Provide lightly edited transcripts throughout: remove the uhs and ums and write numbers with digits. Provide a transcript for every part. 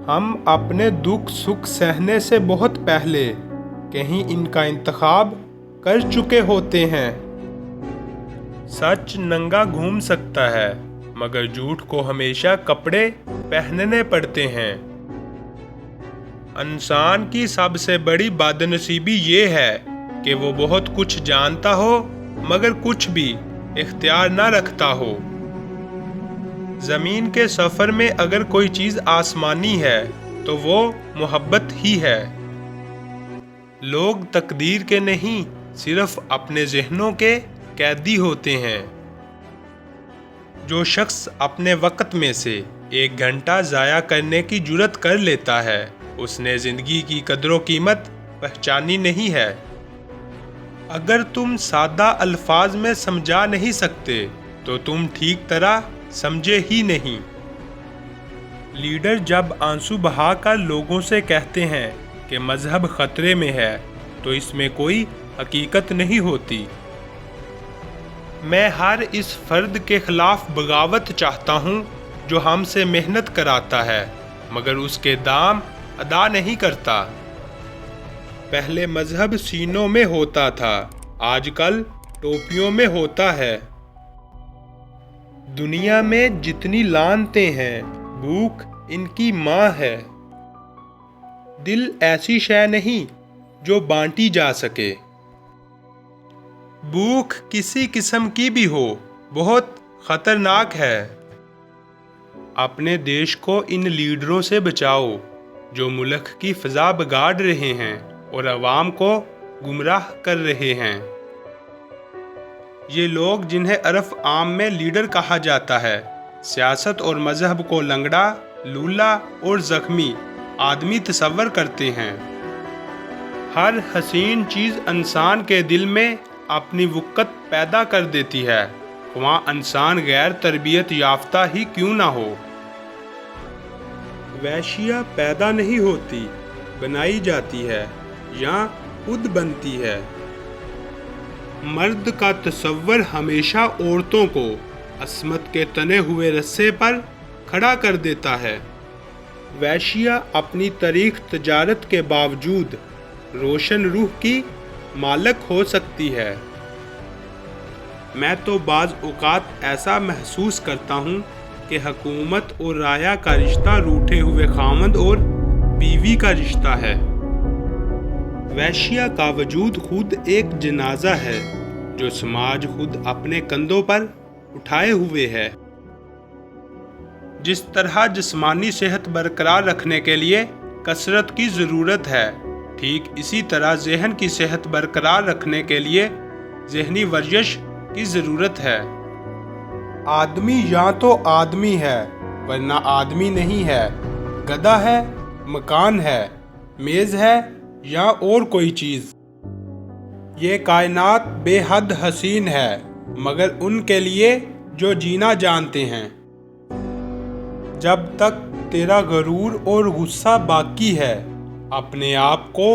ہم اپنے دکھ سکھ سہنے سے بہت پہلے کہیں ان کا انتخاب کر چکے ہوتے ہیں۔ سچ ننگا گھوم سکتا ہے مگر جھوٹ کو ہمیشہ کپڑے پہننے پڑتے ہیں۔ انسان کی سب سے بڑی بدنصیبی یہ ہے کہ وہ بہت کچھ جانتا ہو مگر کچھ بھی اختیار نہ رکھتا ہو۔ زمین کے سفر میں اگر کوئی چیز آسمانی ہے تو وہ محبت ہی ہے۔ لوگ تقدیر کے نہیں صرف اپنے ذہنوں کے قیدی ہوتے ہیں۔ جو شخص اپنے وقت میں سے 1 گھنٹہ ضائع کرنے کی جرات کر لیتا ہے اس نے زندگی کی قدر و قیمت پہچانی نہیں ہے۔ اگر تم سادہ الفاظ میں سمجھا نہیں سکتے تو تم ٹھیک طرح سمجھے ہی نہیں۔ لیڈر جب آنسو بہا کر لوگوں سے کہتے ہیں کہ مذہب خطرے میں ہے تو اس میں کوئی حقیقت نہیں ہوتی۔ میں ہر اس فرد کے خلاف بغاوت چاہتا ہوں جو ہم سے محنت کراتا ہے مگر اس کے دام ادا نہیں کرتا۔ پہلے مذہب سینوں میں ہوتا تھا، آج کل ٹوپیوں میں ہوتا ہے۔ دنیا میں جتنی لعنتیں ہیں بھوک ان کی ماں ہے۔ دل ایسی شے نہیں جو بانٹی جا سکے۔ بھوک کسی قسم کی بھی ہو بہت خطرناک ہے۔ اپنے دیش کو ان لیڈروں سے بچاؤ جو ملک کی فضا بگاڑ رہے ہیں اور عوام کو گمراہ کر رہے ہیں۔ یہ لوگ جنہیں عرف عام میں لیڈر کہا جاتا ہے سیاست اور مذہب کو لنگڑا، لولا اور زخمی آدمی تصور کرتے ہیں۔ ہر حسین چیز انسان کے دل میں اپنی وقت پیدا کر دیتی ہے، خواہ انسان غیر تربیت یافتہ ہی کیوں نہ ہو۔ وحشیت پیدا نہیں ہوتی، بنائی جاتی ہے یا خود بنتی ہے۔ مرد کا تصور ہمیشہ عورتوں کو عصمت کے تنے ہوئے رسے پر کھڑا کر دیتا ہے۔ وحشیت اپنی تاریخ تجارت کے باوجود روشن روح کی مالک ہو سکتی ہے۔ میں تو بعض اوقات ایسا محسوس کرتا ہوں کہ حکومت اور رعایا کا رشتہ روٹھے ہوئے خاوند اور بیوی کا رشتہ ہے۔ وحشیت کا وجود خود ایک جنازہ ہے جو سماج خود اپنے کندھوں پر اٹھائے ہوئے ہے۔ جس طرح جسمانی صحت برقرار رکھنے کے لیے کثرت کی ضرورت ہے، ٹھیک اسی طرح ذہن کی صحت برقرار رکھنے کے لیے ذہنی ورزش کی ضرورت ہے۔ آدمی یا تو آدمی ہے ورنہ آدمی نہیں ہے، گدھا ہے، مکان ہے، میز ہے یا اور کوئی چیز۔ یہ کائنات بے حد حسین ہے مگر ان کے لیے جو جینا جانتے ہیں۔ جب تک تیرا غرور اور غصہ باقی ہے اپنے آپ کو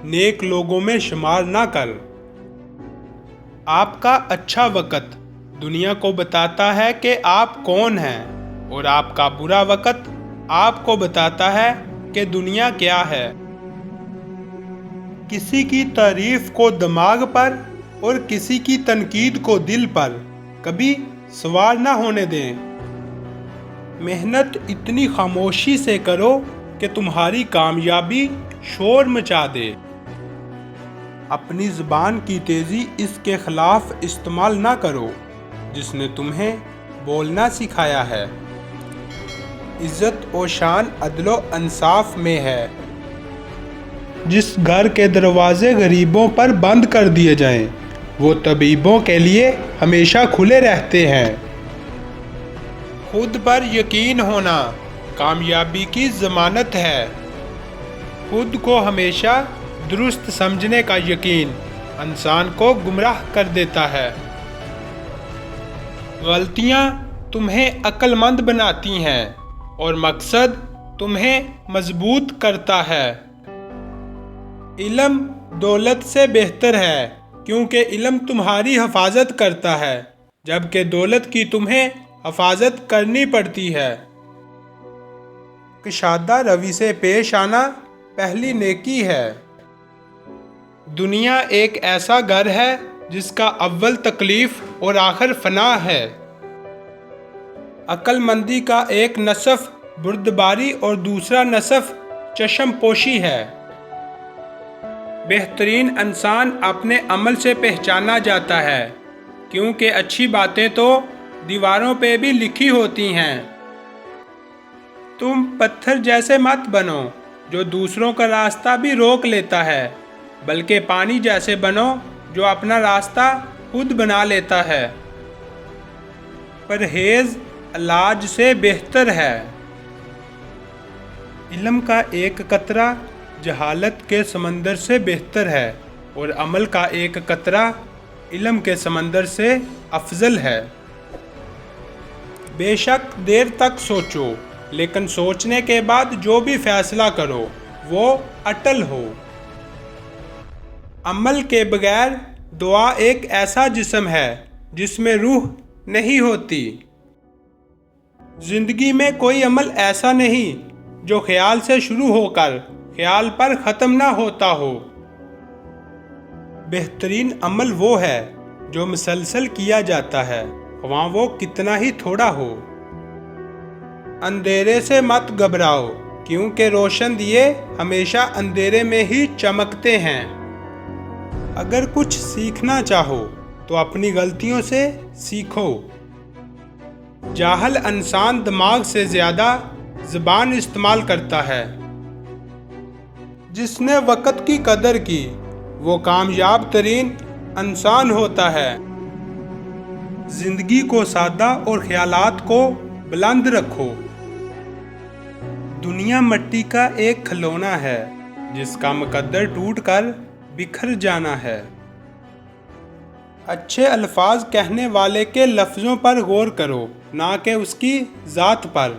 نیک لوگوں میں شمار نہ کر۔ آپ کا اچھا وقت دنیا کو بتاتا ہے کہ آپ کون ہیں اور آپ کا برا وقت آپ کو بتاتا ہے کہ دنیا کیا ہے۔ کسی کی تعریف کو دماغ پر اور کسی کی تنقید کو دل پر کبھی سوار نہ ہونے دیں۔ محنت اتنی خاموشی سے کرو کہ تمہاری کامیابی شور مچا دے۔ اپنی زبان کی تیزی اس کے خلاف استعمال نہ کرو جس نے تمہیں بولنا سکھایا ہے۔ عزت و شان عدل و انصاف میں ہے۔ جس گھر کے دروازے غریبوں پر بند کر دیے جائیں وہ طبیبوں کے لیے ہمیشہ کھلے رہتے ہیں۔ خود پر یقین ہونا کامیابی کی ضمانت ہے۔ خود کو ہمیشہ درست سمجھنے کا یقین انسان کو گمراہ کر دیتا ہے۔ غلطیاں تمہیں عقل مند بناتی ہیں اور مقصد تمہیں مضبوط کرتا ہے۔ علم دولت سے بہتر ہے کیونکہ علم تمہاری حفاظت کرتا ہے جبکہ دولت کی تمہیں حفاظت کرنی پڑتی ہے۔ کشادہ روی سے پیش آنا پہلی نیکی ہے۔ دنیا ایک ایسا گھر ہے جس کا اول تکلیف اور آخر فنا ہے۔ عقل مندی کا ایک نصف بردباری اور دوسرا نصف چشم پوشی ہے۔ بہترین انسان اپنے عمل سے پہچانا جاتا ہے، کیونکہ اچھی باتیں تو دیواروں پہ بھی لکھی ہوتی ہیں۔ تم پتھر جیسے مت بنو جو دوسروں کا راستہ بھی روک لیتا ہے، بلکہ پانی جیسے بنو جو اپنا راستہ خود بنا لیتا ہے۔ پرہیز علاج سے بہتر ہے۔ علم کا ایک قطرہ جہالت کے سمندر سے بہتر ہے، اور عمل کا ایک قطرہ علم کے سمندر سے افضل ہے۔ بے شک دیر تک سوچو، لیکن سوچنے کے بعد جو بھی فیصلہ کرو وہ اٹل ہو۔ عمل کے بغیر دعا ایک ایسا جسم ہے جس میں روح نہیں ہوتی۔ زندگی میں کوئی عمل ایسا نہیں جو خیال سے شروع ہو کر خیال پر ختم نہ ہوتا ہو۔ بہترین عمل وہ ہے جو مسلسل کیا جاتا ہے، خواہ وہ کتنا ہی تھوڑا ہو۔ اندھیرے سے مت گھبراؤ، کیونکہ روشن دیے ہمیشہ اندھیرے میں ہی چمکتے ہیں۔ اگر کچھ سیکھنا چاہو تو اپنی غلطیوں سے سیکھو۔ جاہل انسان دماغ سے زیادہ زبان استعمال کرتا ہے۔ جس نے وقت کی قدر کی وہ کامیاب ترین انسان ہوتا ہے۔ زندگی کو سادہ اور خیالات کو بلند رکھو۔ دنیا مٹی کا ایک کھلونا ہے جس کا مقدر ٹوٹ کر بکھر جانا ہے۔ اچھے الفاظ کہنے والے کے لفظوں پر غور کرو، نہ کہ اس کی ذات پر۔